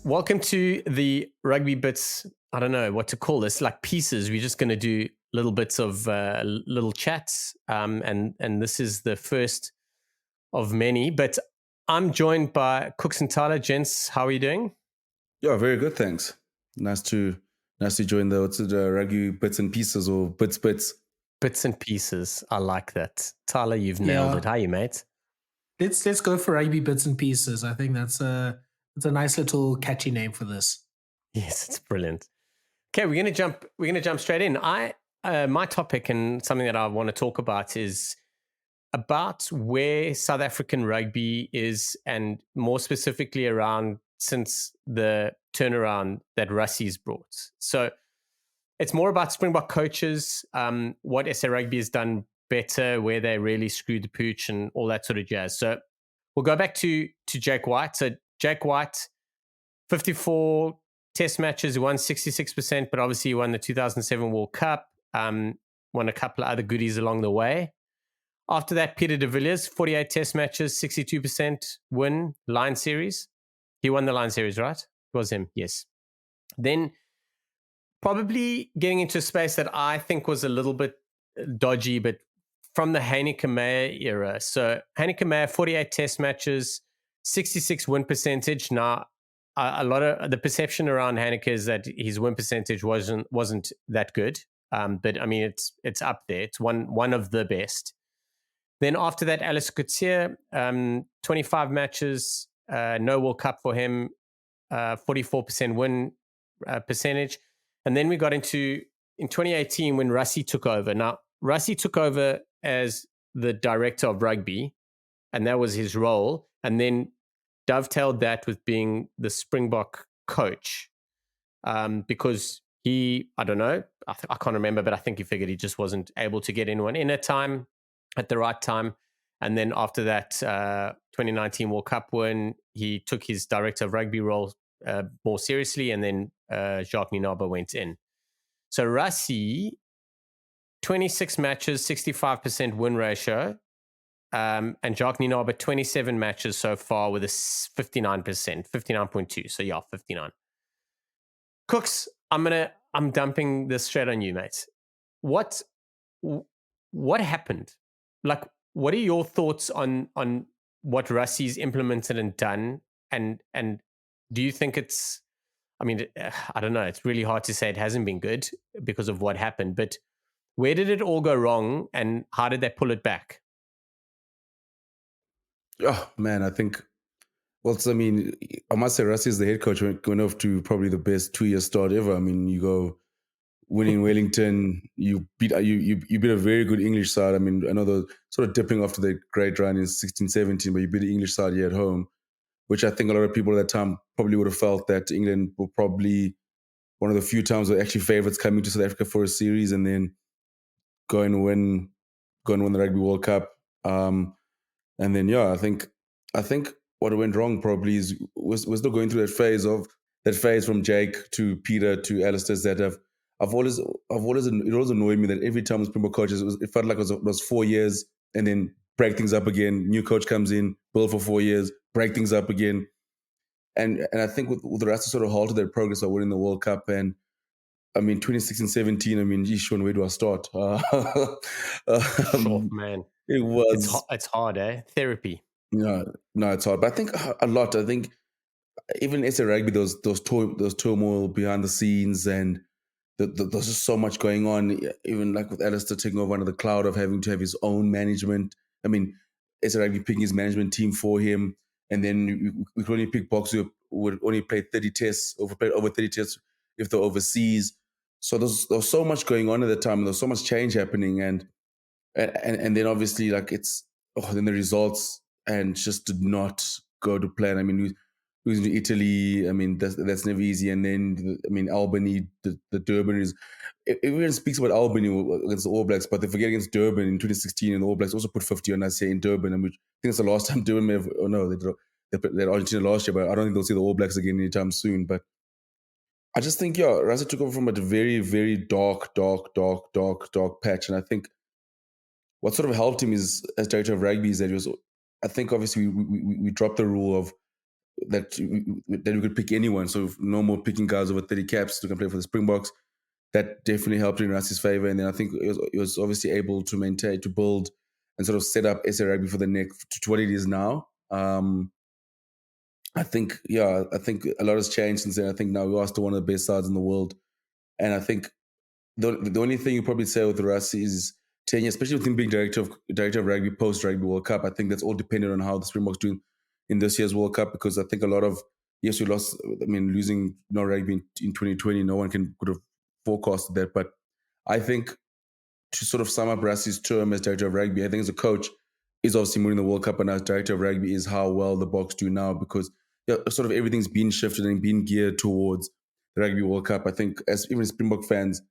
Welcome to the Rugby Bits. I don't know what to call this, like pieces. We're just going to do little bits of little chats, and this is the first of many. But I'm joined by Kooks and Thala. Gents, how are you doing? Yeah, very good, thanks. Nice to join the Rugby Bits and Pieces or Bits. Bits and pieces. I like that. Thala, you've nailed Yeah. it. How are you, mate? Let's go for Rugby Bits and Pieces. I think it's a nice little catchy name for this. Yes, it's brilliant. Okay, we're gonna jump straight in. My topic and something that I want to talk about is about where South African rugby is, and more specifically around since the turnaround that Rassie's brought. So it's more about Springbok coaches, what SA Rugby has done better, where they really screwed the pooch and all that sort of jazz. So we'll go back to Jake White. So Jake White, 54 test matches, he won 66%, but obviously he won the 2007 World Cup, won a couple of other goodies along the way. After that, Peter de Villiers, 48 test matches, 62% win, Lion Series. He won the Lion Series, right? It was him, yes. Then probably getting into a space that I think was a little bit dodgy, but from the Heineke Meyer era. So Heineke Meyer, 48 test matches, 66 win percentage. Now, a lot of the perception around Heineke is that his win percentage wasn't that good. But I mean, it's up there. It's one of the best. Then after that, Alice Coetzee, 25 matches, no World Cup for him, 44% win percentage. And then we got in 2018 when Rassie took over. Now, Rassie took over as the Director of Rugby, and that was his role. And then dovetailed that with being the Springbok coach, because I don't know, I can't remember, but I think he figured he just wasn't able to get anyone in at the right time. And then after that 2019 World Cup win, he took his Director of Rugby role more seriously, and then Jacques Nienaber went in. So Rassie, 26 matches, 65% win ratio, and Jacques Nienaber, 27 matches so far with a 59%, 59.2. So yeah, 59. Kooks, I'm dumping this straight on you, mate. What happened? Like, what are your thoughts on what Rassie's implemented and done? And do you think it's, I mean, I don't know. It's really hard to say it hasn't been good because of what happened, but where did it all go wrong and how did they pull it back? Oh man, I think. Well, I mean, I must say, Rassie is the head coach. Went off to probably the best 2-year start ever. I mean, you go winning Wellington. You beat a very good English side. I mean, I know the sort of dipping after the great run in 16-17, but you beat the English side here at home, which I think a lot of people at that time probably would have felt that England were probably one of the few times were actually favourites coming to South Africa for a series, and then go and win the Rugby World Cup. And then I think what went wrong probably is we're still going through that phase from Jake to Peter to Alistair's that I've always it always annoyed me that every time Springbok coaches it felt like it was 4 years and then break things up again. New coach comes in, build for 4 years, break things up again. And I think with the rest of sort of halted their progress by winning the World Cup. And I mean 2016-17, I mean, geez, Shaun, where do I start? Man. It was it's hard, eh? Therapy. No, it's hard. But I think a lot. I think even SA Rugby, those turmoil behind the scenes, and there's just so much going on. Even like with Alistair taking over under the cloud of having to have his own management. I mean, SA Rugby picking his management team for him, and then we could only pick Boks who would only play 30 tests, played over 30 tests if they're overseas. So there's so much going on at the time. There's so much change happening, and then obviously like then the results and just did not go to plan. I mean, losing to Italy, I mean, that's never easy. And then, I mean, Albany, the Durban is, everyone speaks about Albany against the All Blacks, but they forget against Durban in 2016, and the All Blacks also put 50 on us here in Durban. And I think it's the last time Durban they played Argentina last year, but I don't think they'll see the All Blacks again anytime soon. But I just think, Rassie took over from a very, very dark patch. And I think what sort of helped him is as Director of Rugby is that he was, I think obviously we dropped the rule of that we could pick anyone. So no more picking guys over 30 caps who can play for the Springboks. That definitely helped in Rassie's favour. And then I think it was obviously able to maintain, to build and sort of set up SA Rugby for the next, to what it is now. I think a lot has changed since then. I think now we are still one of the best sides in the world. And I think the only thing you probably say with Rassie is tenure, especially with him being director of rugby post Rugby World Cup. I think that's all dependent on how the Springboks do in this year's World Cup, because I think a lot of, yes, we lost. I mean, losing no rugby in 2020, no one could have forecasted that. But I think, to sort of sum up Rassie's term as director of rugby, I think as a coach, is obviously winning the World Cup, and as director of rugby is how well the Boks do now, because sort of everything's been shifted and been geared towards the Rugby World Cup. I think even as Springbok fans,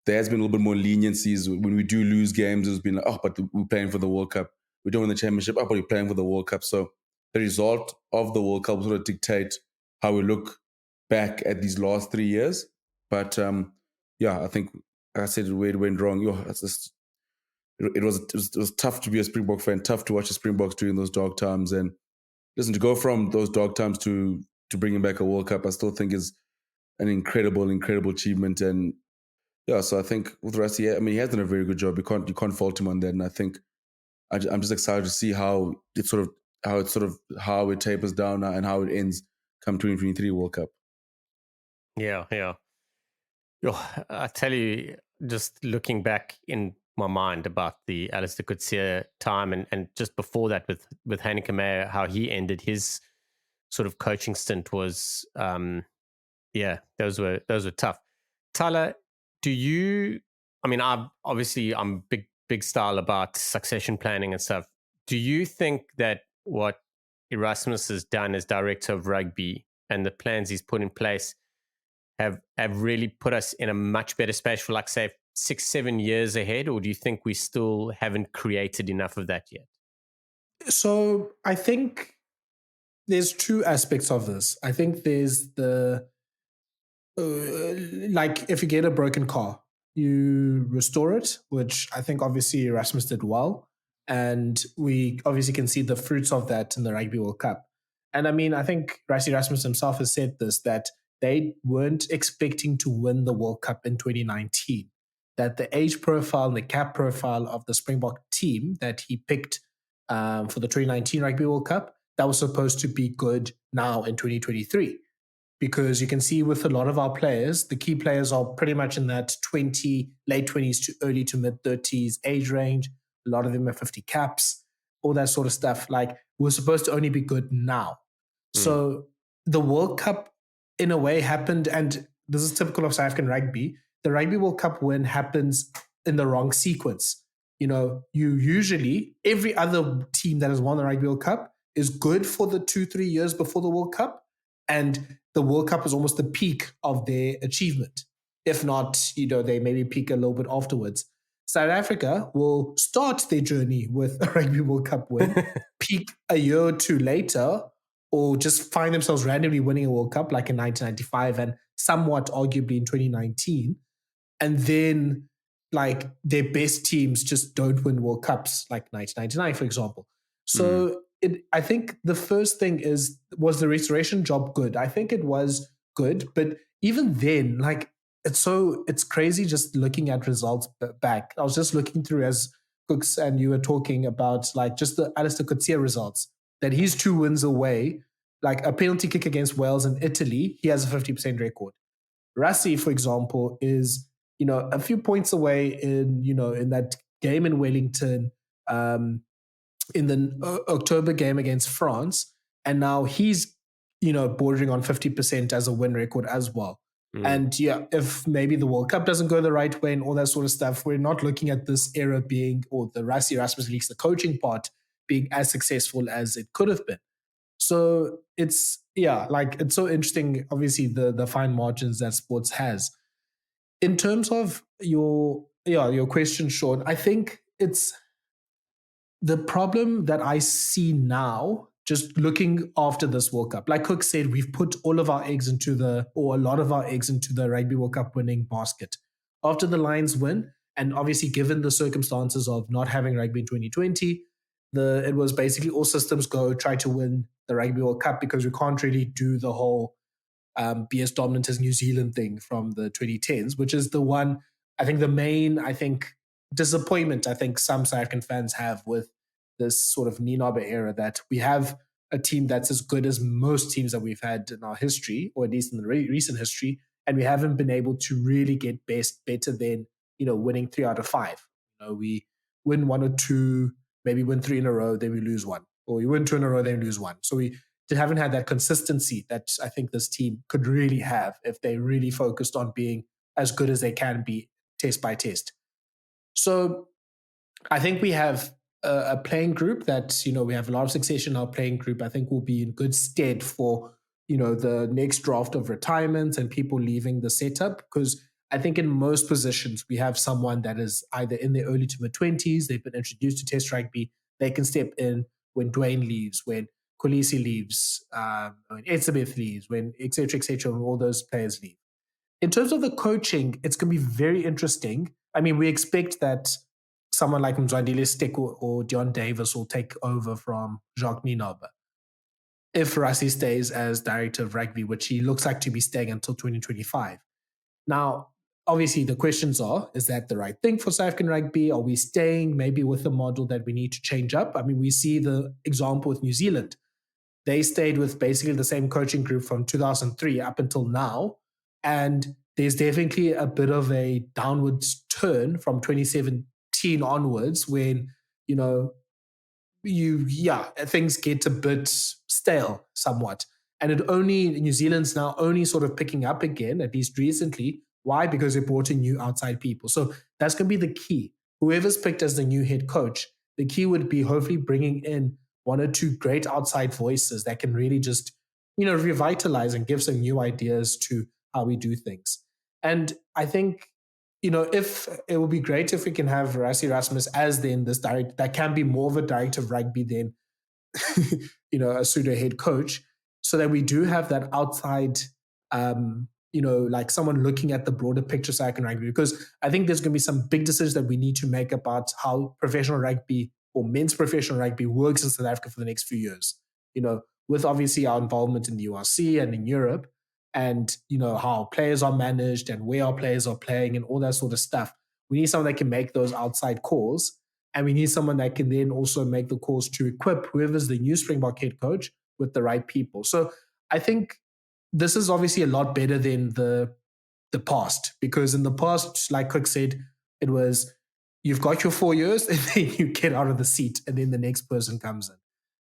there has been a little bit more leniencies. When we do lose games, it's been like, oh, but we're playing for the World Cup. We don't win the championship, oh, but we're playing for the World Cup. So the result of the World Cup will sort of dictate how we look back at these last 3 years. But I think, like I said, where it went wrong. It was tough to be a Springbok fan, tough to watch the Springboks during those dark times. And listen, to go from those dark times to bringing back a World Cup, I still think is an incredible achievement. And so I think with Rassie, I mean, he has done a very good job. You can't fault him on that. And I think I'm just excited to see how it tapers down now and how it ends come 2023 World Cup. Yeah. I tell you, just looking back in my mind about the Alistair Coetzee time and just before that with Heineke Meyer, how he ended his sort of coaching stint was, those were tough. Thala, I'm big style about succession planning and stuff. Do you think that what Erasmus has done as director of rugby and the plans he's put in place have really put us in a much better space for, like, say, 6-7 years ahead? Or do you think we still haven't created enough of that yet? So I think there's two aspects of this. I think there's the like, if you get a broken car, you restore it, which I think obviously Erasmus did well. And we obviously can see the fruits of that in the Rugby World Cup. And I mean, I think Rassie Erasmus himself has said this, that they weren't expecting to win the World Cup in 2019. That the age profile and the cap profile of the Springbok team that he picked for the 2019 Rugby World Cup, that was supposed to be good now in 2023. Because you can see with a lot of our players, the key players are pretty much in that late 20s to early to mid 30s age range. A lot of them have 50 caps, all that sort of stuff. Like, we're supposed to only be good now. So the World Cup, in a way, happened, and this is typical of South African rugby. The Rugby World Cup win happens in the wrong sequence. You usually, every other team that has won the Rugby World Cup is good for the 2-3 years before the World Cup. And the World Cup is almost the peak of their achievement. If not, they maybe peak a little bit afterwards. South Africa will start their journey with a Rugby World Cup win, peak a year or two later, or just find themselves randomly winning a World Cup like in 1995 and somewhat arguably in 2019. And then, like, their best teams just don't win World Cups, like 1999, for example. So I think the first thing was the restoration job good? I think it was good, but even then, like, it's crazy just looking at results back. I was just looking through as Kooks and you were talking about, like, just the Alistair Coetzee results, that he's 2 wins away, like a penalty kick against Wales and Italy, he has a 50% record. Rassie, for example, is, a few points away in that game in Wellington, in the October game against France, and now he's bordering on 50% as a win record as well. And if maybe the World Cup doesn't go the right way and all that sort of stuff, we're not looking at this era being, or the Rassie Erasmus, at least the coaching part, being as successful as it could have been. So it's so interesting, obviously, the fine margins that sports has. In terms of your question, Shaun, I think it's the problem that I see now, just looking after this World Cup. Like Cook said, we've put all of our eggs a lot of our eggs into the Rugby World Cup winning basket. After the Lions win, and obviously given the circumstances of not having rugby in 2020, it was basically all systems go, try to win the Rugby World Cup, because we can't really do the whole be as dominant as New Zealand thing from the 2010s, which is the one, I think the main, disappointment I think some South African fans have with this sort of Nienaber era, that we have a team that's as good as most teams that we've had in our history, or at least in the recent history, and we haven't been able to really get better than, winning 3 out of 5. We win 1 or 2, maybe win 3 in a row, then we lose 1, or we win 2 in a row, then we lose 1. So we haven't had that consistency that I think this team could really have if they really focused on being as good as they can be test by test. So I think we have a playing group that, we have a lot of success in our playing group. I think will be in good stead for, the next draft of retirements and people leaving the setup, because I think in most positions we have someone that is either in their early to mid-20s, they've been introduced to test rugby, they can step in when Dwayne leaves, when Kolisi leaves, when Etzebeth leaves, when et cetera, when all those players leave. In terms of the coaching, it's going to be very interesting. I mean, we expect that someone like Mzwandile Stick or Dion Davis will take over from Jacques Nienaber if Rassie stays as Director of Rugby, which he looks like to be staying until 2025. Now, obviously, the questions are, is that the right thing for South African rugby? Are we staying maybe with a model that we need to change up? I mean, we see the example with New Zealand. They stayed with basically the same coaching group from 2003 up until now. And there's definitely a bit of a downwards turn from 2017 onwards when, things get a bit stale somewhat. And New Zealand's now only sort of picking up again, at least recently. Why? Because they brought in new outside people. So that's going to be the key. Whoever's picked as the new head coach, the key would be hopefully bringing in 1 or 2 great outside voices that can really just, revitalize and give some new ideas to how we do things. And I think, if it would be great if we can have Rassie Erasmus as then this director, that can be more of a director of rugby than, a pseudo head coach, so that we do have that outside, like someone looking at the broader picture of South African rugby, because I think there's going to be some big decisions that we need to make about how professional rugby or men's professional rugby works in South Africa for the next few years, with obviously our involvement in the URC and in Europe, and, how players are managed and where our players are playing and all that sort of stuff. We need someone that can make those outside calls, and we need someone that can then also make the calls to equip whoever's the new Springbok head coach with the right people. So I think this is obviously a lot better than the past, because in the past, like Kooks said, it was you've got your 4 years and then you get out of the seat and then the next person comes in.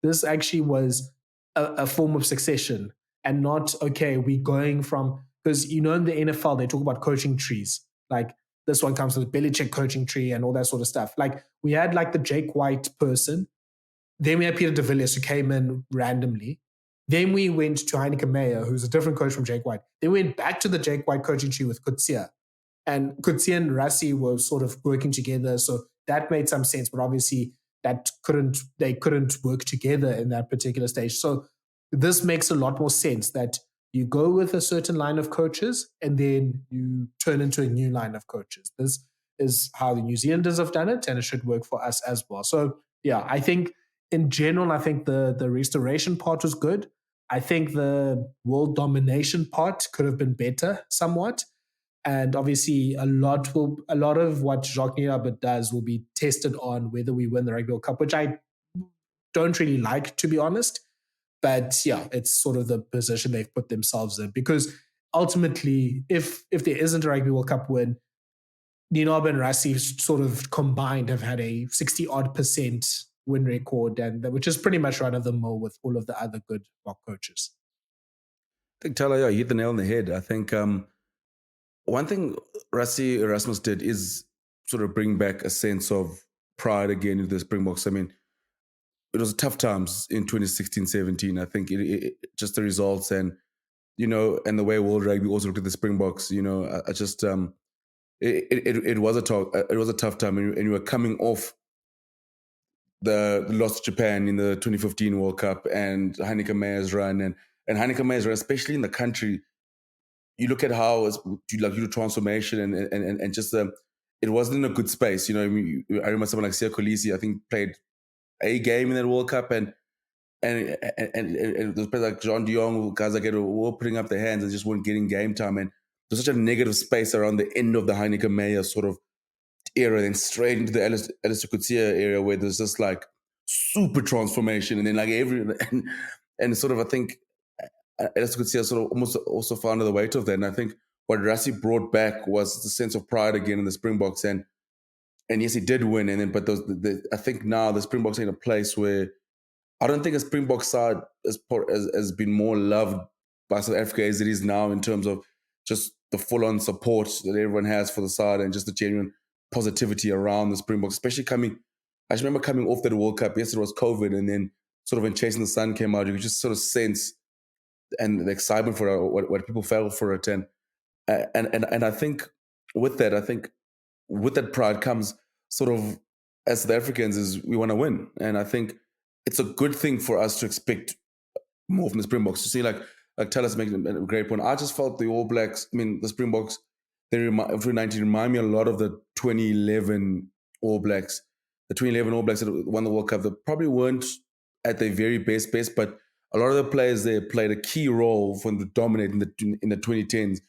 This actually was a form of succession, and not, okay, we're going from, because, in the NFL, they talk about coaching trees. Like this one comes with the Belichick coaching tree and all that sort of stuff. Like we had like the Jake White person. Then we had Peter de Villiers who came in randomly. Then we went to Heineke Meyer, who's a different coach from Jake White. Then we went back to the Jake White coaching tree with Kooks. And Kooks and Rassie were sort of working together. So that made some sense, but obviously they couldn't work together in that particular stage. So this makes a lot more sense, that you go with a certain line of coaches and then you turn into a new line of coaches. This is how the New Zealanders have done it, and it should work for us as well. So yeah, I think in general, I think the restoration part was good. I think the world domination part could have been better somewhat. And obviously a lot of what Jacques Nienaber does will be tested on whether we win the Rugby World Cup, which I don't really like, to be honest. But yeah, it's sort of the position they've put themselves in, because ultimately, if there isn't a Rugby World Cup win, Nienaber and Rassie sort of combined have had a 60-odd% win record, and which is pretty much run of the mill with all of the other good mock coaches. I think, Thala, you hit the nail on the head. I think one thing Rassie Erasmus did is sort of bring back a sense of pride again into the Springboks. I mean, it was tough times in 2016-17. I think it just the results and, and the way World Rugby also looked at the Springboks, I just, it was a tough time, and you were coming off the loss to Japan in the 2015 World Cup and Heineke Meyer's run and Heineke Meyer's run, especially in the country. You look at how you do transformation and just it wasn't in a good space. I remember someone like Sia Kolisi, I think, played A game in that World Cup, and those players like John de Jong, guys like were putting up their hands and just weren't getting game time, and there's such a negative space around the end of the Heineken Meyer sort of era, then straight into the Alistair Coetzee era, where there's just like super transformation, and then like and sort of I think Alistair Coetzee sort of almost also found the weight of that, and I think what Rassie brought back was the sense of pride again in the Springboks, and yes, he did win, and then but I think now the Springboks are in a place where I don't think a Springbok side has been more loved by South Africa as it is now in terms of just the full-on support that everyone has for the side and just the genuine positivity around the Springboks, especially I just remember coming off that World Cup. Yes, it was COVID, and then sort of when Chasing the Sun came out, you could just sort of sense and the excitement for it, what people felt for it. And I think with that pride comes sort of, as South Africans, is we want to win. And I think it's a good thing for us to expect more from the Springboks. To see like Thalas making a great point. I just felt the All Blacks, the Springboks, they remind me a lot of the 2011 All Blacks. The 2011 All Blacks that won the World Cup, they probably weren't at their very best, but a lot of the players there played a key role for them to dominate in the 2010s,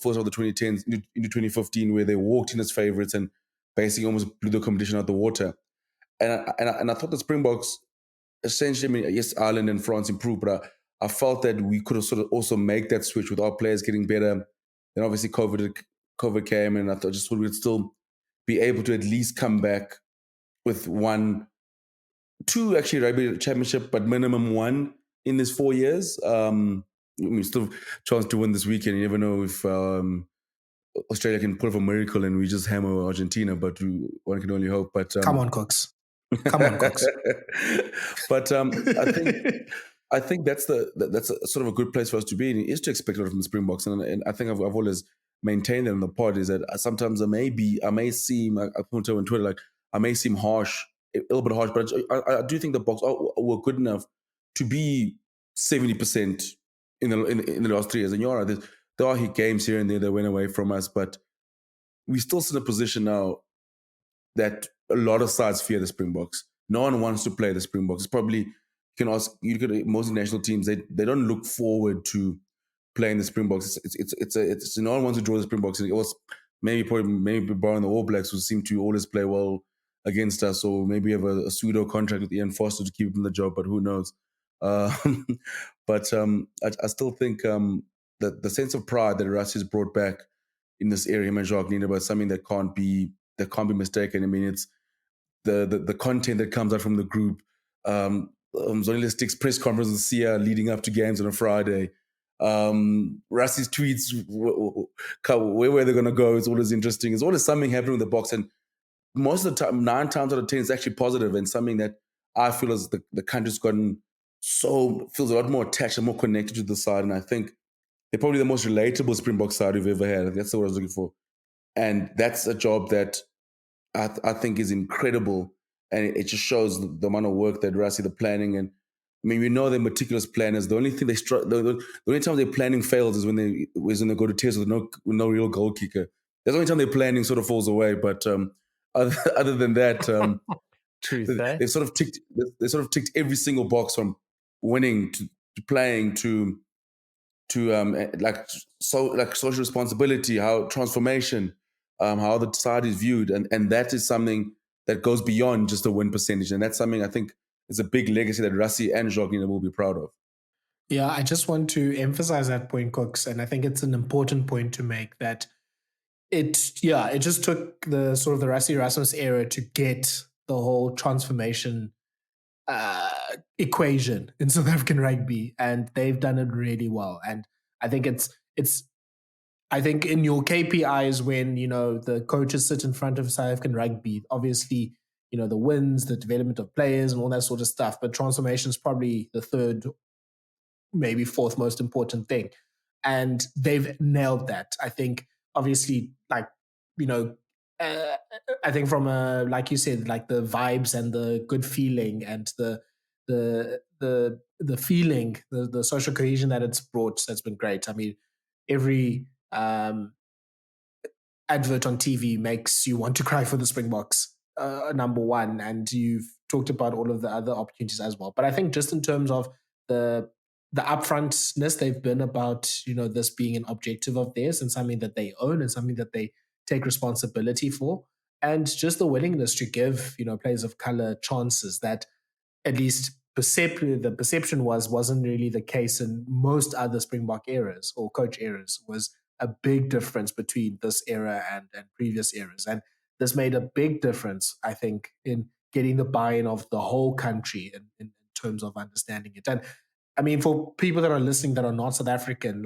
first of the 2010s into 2015, where they walked in as favourites and basically almost blew the competition out the water. And I thought the Springboks, essentially, yes, Ireland and France improved, but I felt that we could have sort of also make that switch with our players getting better. Then obviously COVID came, and I thought we'd still be able to at least come back with 2 actually rugby championship, but minimum 1 in this 4 years. We still have a chance to win this weekend. You never know if Australia can pull off a miracle and we just hammer Argentina, but one can only hope. But come on, Kooks. Come on, Kooks. But I think that's a sort of a good place for us to be in, is to expect a lot from the Springboks, and I think I've always maintained that in the pod, is that sometimes I may seem, I put on Twitter, like I may seem harsh, a little bit harsh, but I do think the Boks were good enough to be 70% in the last 3 years. And you're right, there are games here and there that went away from us, but we still sit in a position now that a lot of sides fear the Springboks. No one wants to play the Springboks. It's probably, most national teams, they don't look forward to playing the Springboks. It's no one wants to draw the Springboks. It was maybe borrowing the All Blacks, who seem to always play well against us, or maybe have a pseudo contract with Ian Foster to keep him in the job, but who knows? But I still think that the sense of pride that Rassie has brought back in this area, him and Jacques Nina, but something that can't be mistaken. I mean, it's the content that comes out from the group. Zonile Stick's press conference with Sia leading up to games on a Friday. Rassie's tweets, where they're going to go, is always interesting. There's always something happening with the Boks, and most of the time, 9 times out of 10, it's actually positive, and something that I feel as the country's gotten feels a lot more attached and more connected to the side. And I think they're probably the most relatable Springbok side we've ever had. That's what I was looking for. And that's a job that I think is incredible. And it just shows the amount of work that Rassie, the planning, and I mean, we know they're meticulous planners. The only thing the only time their planning fails is when they go to tests with no real goal kicker. That's the only time their planning sort of falls away. But other than that, Truth, they sort of ticked every single box, from winning to playing to social responsibility, how transformation, how the side is viewed, and that is something that goes beyond just the win percentage, and that's something I think is a big legacy that Rassie and Jacques Nina will be proud of. Yeah, I just want to emphasize that point, Kooks, and I think it's an important point to make, that it just took the sort of the Rassie Erasmus era to get the whole transformation equation in South African rugby, and they've done it really well. And I think I think in your KPIs, when the coaches sit in front of South African rugby, obviously the wins, the development of players, and all that sort of stuff, but transformation is probably the third, maybe fourth most important thing, and they've nailed that. I think obviously, I think from like you said, like the vibes and the good feeling and the feeling, the social cohesion that it's brought, that's been great. I mean, every advert on TV makes you want to cry for the Springboks. number one, and you've talked about all of the other opportunities as well. But I think just in terms of the upfrontness they've been about, this being an objective of theirs and something that they own and something that they take responsibility for, and just the willingness to give, players of color chances that at least the perception wasn't really the case in most other Springbok eras or coach eras, was a big difference between this era and previous eras. And this made a big difference, I think, in getting the buy-in of the whole country in terms of understanding it. And I mean, for people that are listening that are not South African,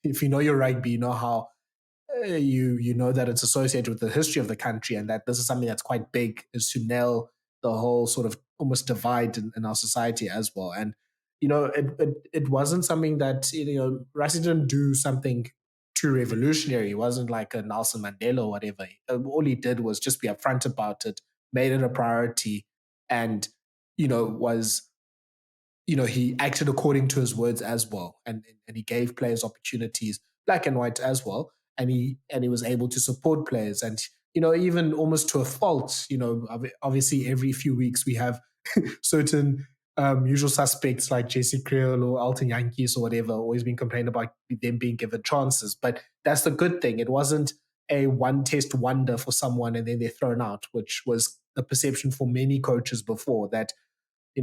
if you know your rugby, you know how you know that it's associated with the history of the country, and that this is something that's quite big, is to nail the whole sort of almost divide in our society as well. And it wasn't something that Rassie didn't do something too revolutionary. It wasn't like a Nelson Mandela or whatever. All he did was just be upfront about it, made it a priority, and was he acted according to his words as well, and he gave players opportunities, black and white as well, and he was able to support players, and even almost to a fault. Obviously every few weeks we have certain usual suspects like JC Kriel or Alton Yankees or whatever always being complained about them being given chances, but that's the good thing. It wasn't a one test wonder for someone and then they're thrown out, which was the perception for many coaches before, that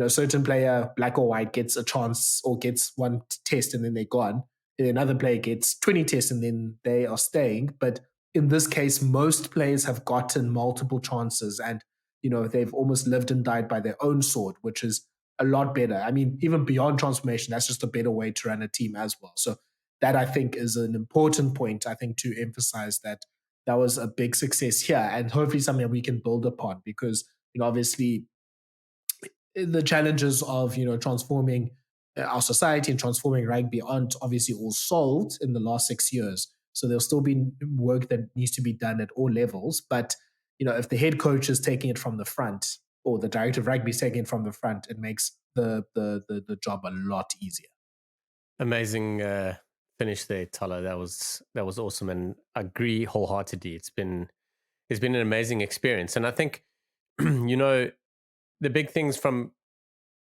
certain player, black or white, gets a chance or gets one test and then they're gone. And another player gets 20 tests and then they are staying. But in this case, most players have gotten multiple chances and, they've almost lived and died by their own sword, which is a lot better. I mean, even beyond transformation, that's just a better way to run a team as well. So that, I think, is an important point, I think, to emphasize that was a big success here and hopefully something that we can build upon, because, obviously the challenges of transforming our society and transforming rugby aren't obviously all solved in the last 6 years. So there'll still be work that needs to be done at all levels. But if the head coach is taking it from the front, or the director of rugby is taking it from the front, it makes the job a lot easier. Amazing finish there, Thala. That was awesome, and I agree wholeheartedly. It's been an amazing experience, and I think the big things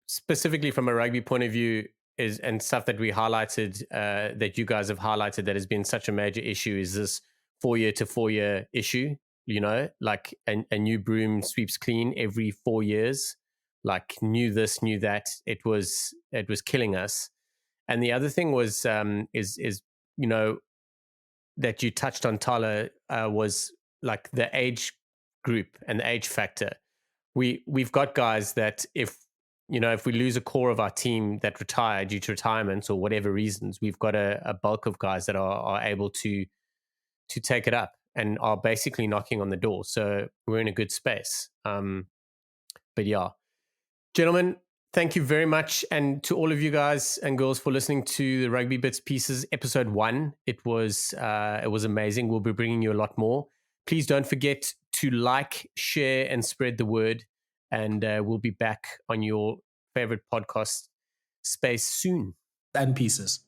specifically from a rugby point of view is, and stuff that we highlighted, that you guys have highlighted, that has been such a major issue, is this 4 year to 4 year issue. Like a new broom sweeps clean every 4 years. Like knew this, knew that. It was killing us. And the other thing was is that you touched on, Thala, was like the age group and the age factor. We've got guys that if we lose a core of our team that retire due to retirements or whatever reasons, we've got a bulk of guys that are able to take it up and are basically knocking on the door. So we're in a good space. But yeah, gentlemen, thank you very much. And to all of you guys and girls for listening to the Rugby Bits Pieces episode 1. It was amazing. We'll be bringing you a lot more. Please don't forget to like, share, and spread the word. And we'll be back on your favorite podcast space soon. And pieces.